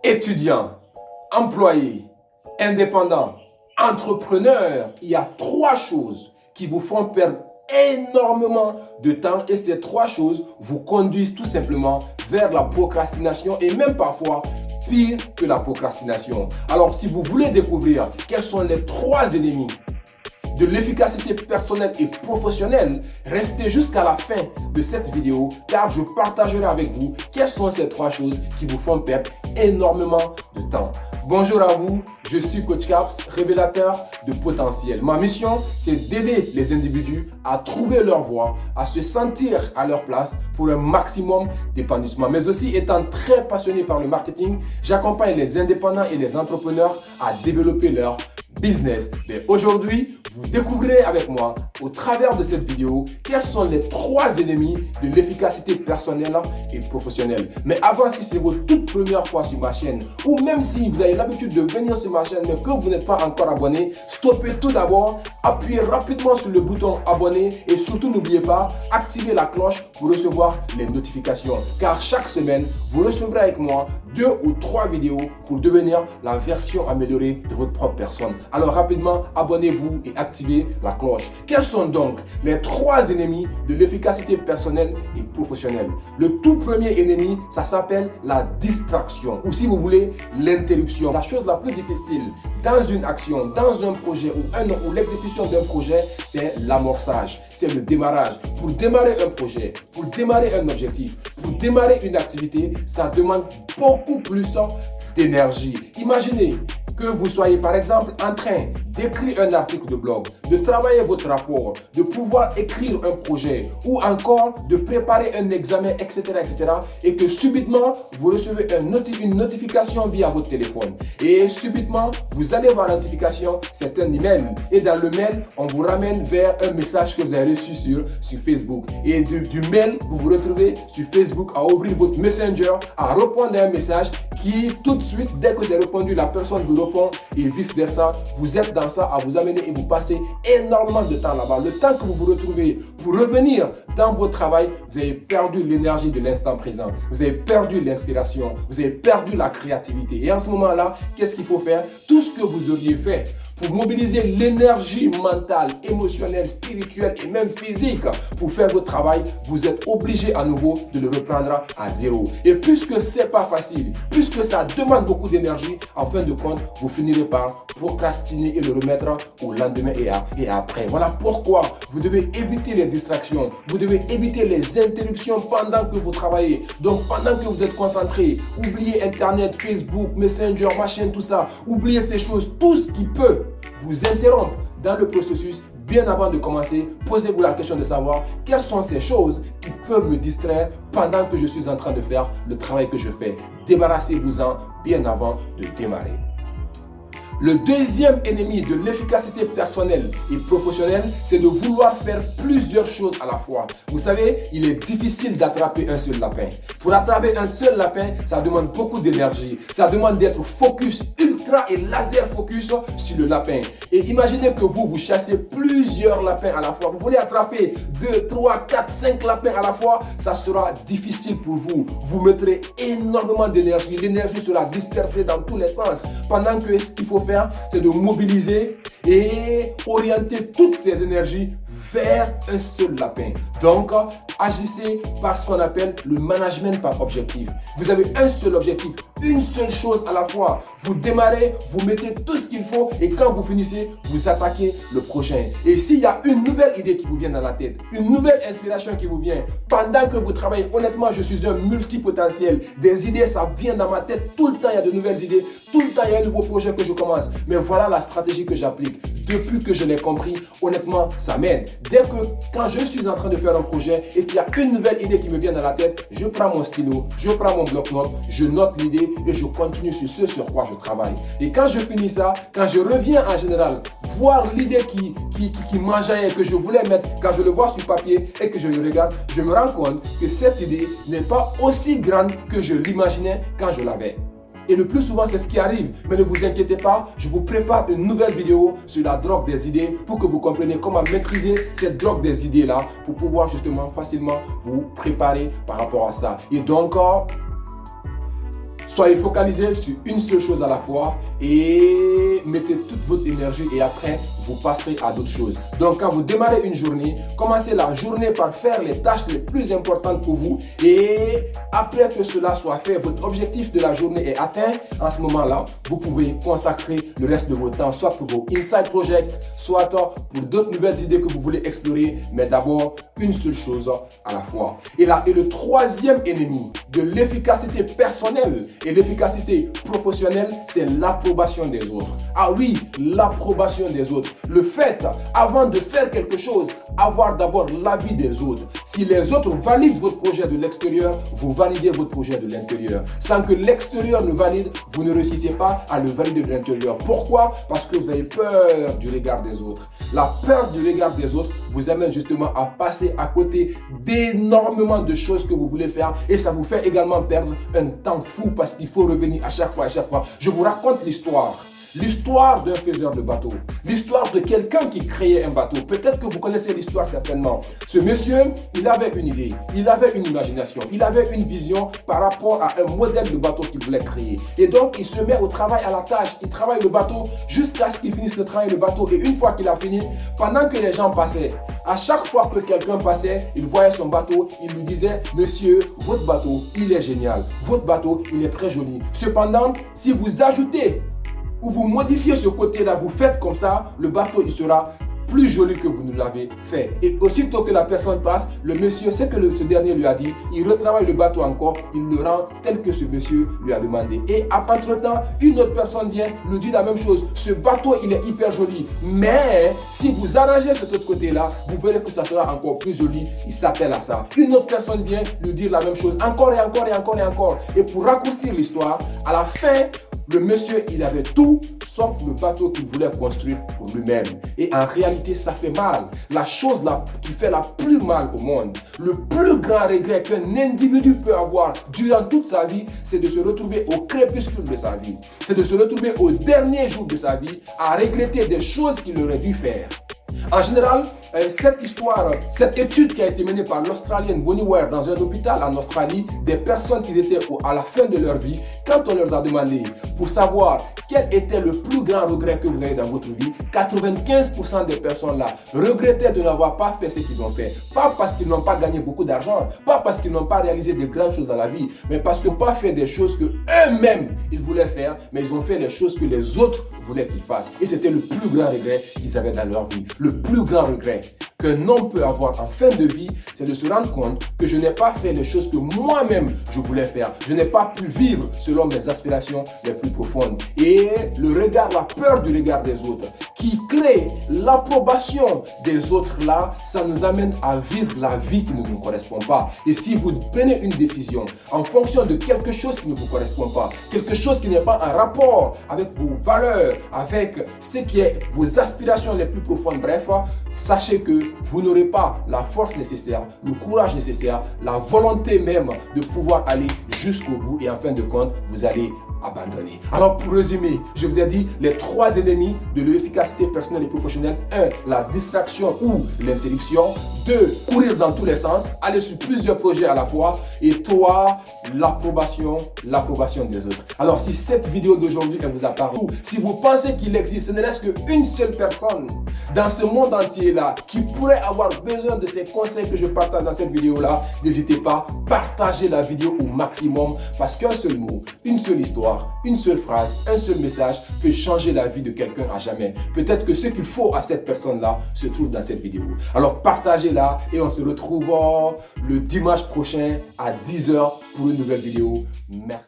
Étudiant, employé, indépendant, entrepreneur, il y a 3 choses qui vous font perdre énormément de temps et ces 3 choses vous conduisent tout simplement vers la procrastination et même parfois pire que la procrastination. Alors si vous voulez découvrir quels sont les 3 ennemis de l'efficacité personnelle et professionnelle, restez jusqu'à la fin de cette vidéo car je partagerai avec vous quelles sont ces 3 choses qui vous font perdre énormément de temps. Bonjour à vous, je suis Coach Caps, révélateur de potentiel. Ma mission, c'est d'aider les individus à trouver leur voie, à se sentir à leur place pour un maximum d'épanouissement. Mais aussi, étant très passionné par le marketing, j'accompagne les indépendants et les entrepreneurs à développer leur business. Mais aujourd'hui, vous découvrirez avec moi, au travers de cette vidéo, quels sont les 3 ennemis de l'efficacité personnelle et professionnelle. Mais avant, si c'est votre toute première fois sur ma chaîne, ou même si vous avez l'habitude de venir sur ma chaîne, mais que vous n'êtes pas encore abonné, stoppez tout d'abord, appuyez rapidement sur le bouton abonner et surtout n'oubliez pas, activez la cloche pour recevoir les notifications. Car chaque semaine, vous recevrez avec moi 2 ou 3 vidéos pour devenir la version améliorée de votre propre personne. Alors rapidement, abonnez-vous et activez la cloche. Quels sont donc les 3 ennemis de l'efficacité personnelle et professionnelle? Le tout premier ennemi, ça s'appelle la distraction ou si vous voulez, l'interruption. La chose la plus difficile dans une action, dans un projet ou l'exécution d'un projet, c'est l'amorçage, c'est le démarrage. Pour démarrer un projet, pour démarrer un objectif, pour démarrer une activité, ça demande beaucoup plus d'énergie. Imaginez que vous soyez par exemple en train d'écrire un article de blog, de travailler votre rapport, de pouvoir écrire un projet ou encore de préparer un examen, etc. et que subitement vous recevez une notification via votre téléphone et subitement vous allez voir la notification, c'est un email et dans le mail on vous ramène vers un message que vous avez reçu sur Facebook et du mail vous vous retrouvez sur Facebook à ouvrir votre Messenger, à répondre à un message qui tout de suite, dès que c'est répondu, la personne vous répond et vice versa. Vous êtes dans ça à vous amener et vous passez énormément de temps là-bas. Le temps que vous vous retrouvez pour revenir dans votre travail, vous avez perdu l'énergie de l'instant présent. Vous avez perdu l'inspiration. Vous avez perdu la créativité. Et en ce moment-là, qu'est-ce qu'il faut faire? Tout ce que vous auriez fait pour mobiliser l'énergie mentale, émotionnelle, spirituelle et même physique pour faire votre travail, vous êtes obligé à nouveau de le reprendre à zéro. Et puisque c'est pas facile, puisque ça demande beaucoup d'énergie, en fin de compte, vous finirez par procrastiner et le remettre au lendemain et après. Voilà pourquoi vous devez éviter les distractions, vous devez éviter les interruptions pendant que vous travaillez. Donc pendant que vous êtes concentré, oubliez Internet, Facebook, Messenger, machin, tout ça. Oubliez ces choses, tout ce qui peut vous interrompre dans le processus. Bien avant de commencer, posez-vous la question de savoir quelles sont ces choses qui peuvent me distraire pendant que je suis en train de faire le travail que je fais. Débarrassez-vous-en bien avant de démarrer. Le deuxième ennemi de l'efficacité personnelle et professionnelle, c'est de vouloir faire plusieurs choses à la fois. Vous savez, il est difficile d'attraper un seul lapin. Pour attraper un seul lapin, ça demande beaucoup d'énergie. Ça demande d'être focus, ultra et laser focus sur le lapin. Et imaginez que vous chassez plusieurs lapins à la fois. Vous voulez attraper 2, 3, 4, 5 lapins à la fois, ça sera difficile pour vous. Vous mettrez énormément d'énergie. L'énergie sera dispersée dans tous les sens. Pendant que ce qu'il faut faire, c'est de mobiliser et orienter toutes ces énergies vers un seul lapin. Donc, agissez par ce qu'on appelle le management par objectif. Vous avez un seul objectif, une seule chose à la fois. Vous démarrez, vous mettez tout ce qu'il faut et quand vous finissez, vous attaquez le prochain. Et s'il y a une nouvelle idée qui vous vient dans la tête, une nouvelle inspiration qui vous vient, pendant que vous travaillez, honnêtement, je suis un multipotentiel. Des idées, ça vient dans ma tête. Tout le temps, il y a de nouvelles idées. Tout le temps, il y a un nouveau projet que je commence. Mais voilà la stratégie que j'applique. Depuis que je l'ai compris, honnêtement, ça m'aide. Dès que quand je suis en train de faire un projet et qu'il y a une nouvelle idée qui me vient dans la tête, je prends mon stylo, je prends mon bloc-notes, je note l'idée et je continue sur ce sur quoi je travaille. Et quand je finis ça, quand je reviens en général, voir l'idée qui m'enjaillait, que je voulais mettre, quand je le vois sur papier et que je le regarde, je me rends compte que cette idée n'est pas aussi grande que je l'imaginais quand je l'avais. Et le plus souvent, c'est ce qui arrive. Mais ne vous inquiétez pas, je vous prépare une nouvelle vidéo sur la drogue des idées pour que vous compreniez comment maîtriser cette drogue des idées-là pour pouvoir justement facilement vous préparer par rapport à ça. Et donc, Soyez focalisés sur une seule chose à la fois et mettez toute votre énergie et après, vous passerez à d'autres choses. Donc, quand vous démarrez une journée, commencez la journée par faire les tâches les plus importantes pour vous et après que cela soit fait, votre objectif de la journée est atteint. En ce moment-là, vous pouvez consacrer le reste de votre temps, soit pour vos inside projects, soit pour d'autres nouvelles idées que vous voulez explorer, mais d'abord, une seule chose à la fois. Et le troisième ennemi de l'efficacité personnelle et l'efficacité professionnelle, c'est l'approbation des autres. Ah oui, l'approbation des autres. Le fait, avant de faire quelque chose, avoir d'abord l'avis des autres. Si les autres valident votre projet de l'extérieur, vous validez votre projet de l'intérieur. Sans que l'extérieur ne valide, vous ne réussissez pas à le valider de l'intérieur. Pourquoi? Parce que vous avez peur du regard des autres. La peur du regard des autres vous amène justement à passer à côté d'énormément de choses que vous voulez faire et ça vous fait également perdre un temps fou parce qu'il faut revenir à chaque fois. Je vous raconte l'histoire. L'histoire d'un faiseur de bateau, l'histoire de quelqu'un qui créait un bateau. Peut-être que vous connaissez l'histoire certainement. Ce monsieur, il avait une idée, il avait une imagination, il avait une vision par rapport à un modèle de bateau qu'il voulait créer. Et donc, il se met au travail, à la tâche. Il travaille le bateau jusqu'à ce qu'il finisse de travailler le bateau. Et une fois qu'il a fini, pendant que les gens passaient, à chaque fois que quelqu'un passait, il voyait son bateau, il lui disait « Monsieur, votre bateau, il est génial. Votre bateau, il est très joli. Cependant, si vous ajoutez ou vous modifiez ce côté-là, vous faites comme ça, le bateau, il sera plus joli que vous ne l'avez fait. » Et aussitôt que la personne passe, le monsieur, c'est que ce dernier lui a dit, il retravaille le bateau encore, il le rend tel que ce monsieur lui a demandé. Et entre-temps, une autre personne vient, lui dit la même chose. Ce bateau, il est hyper joli. Mais si vous arrangez cet autre côté-là, vous verrez que ça sera encore plus joli. Il s'attelle à ça. Une autre personne vient lui dire la même chose, encore et encore et encore et encore. Et pour raccourcir l'histoire, à la fin, le monsieur, il avait tout sauf le bateau qu'il voulait construire pour lui-même. Et en réalité, ça fait mal. La chose qui fait la plus mal au monde, le plus grand regret qu'un individu peut avoir durant toute sa vie, c'est de se retrouver au crépuscule de sa vie. C'est de se retrouver au dernier jour de sa vie à regretter des choses qu'il aurait dû faire. En général, cette étude qui a été menée par l'Australienne Bonnie Ware dans un hôpital en Australie, des personnes qui étaient à la fin de leur vie, quand on leur a demandé pour savoir quel était le plus grand regret que vous avez dans votre vie, 95% des personnes là regrettaient de n'avoir pas fait ce qu'ils ont fait. Pas parce qu'ils n'ont pas gagné beaucoup d'argent, pas parce qu'ils n'ont pas réalisé de grandes choses dans la vie, mais parce qu'ils n'ont pas fait des choses que eux-mêmes ils voulaient faire, mais ils ont fait les choses que les autres voulaient qu'ils fassent. Et c'était le plus grand regret qu'ils avaient dans leur vie. Le plus grand regret qu'un homme peut avoir en fin de vie, c'est de se rendre compte que je n'ai pas fait les choses que moi-même je voulais faire. Je n'ai pas pu vivre selon mes aspirations les plus profondes. Et le regard, la peur du regard des autres, qui crée l'approbation des autres là, ça nous amène à vivre la vie qui ne nous correspond pas. Et si vous prenez une décision en fonction de quelque chose qui ne vous correspond pas, quelque chose qui n'est pas en rapport avec vos valeurs, avec ce qui est vos aspirations les plus profondes, bref, sachez que vous n'aurez pas la force nécessaire, le courage nécessaire, la volonté même de pouvoir aller jusqu'au bout et en fin de compte, vous allez abandonner. Alors pour résumer, je vous ai dit les 3 ennemis de l'efficacité personnelle et professionnelle. 1. La distraction ou l'interruption. 2. Courir dans tous les sens, aller sur plusieurs projets à la fois. Et 3. L'approbation des autres. Alors si cette vidéo d'aujourd'hui vous a parlé, si vous pensez qu'il existe, ce ne reste qu'une seule personne dans ce monde entier là qui pourrait avoir besoin de ces conseils que je partage dans cette vidéo là, n'hésitez pas, partagez la vidéo au maximum parce qu'un seul mot, une seule histoire, une seule phrase, un seul message peut changer la vie de quelqu'un à jamais. Peut-être que ce qu'il faut à cette personne-là se trouve dans cette vidéo. Alors partagez-la et on se retrouve le dimanche prochain à 10h pour une nouvelle vidéo. Merci.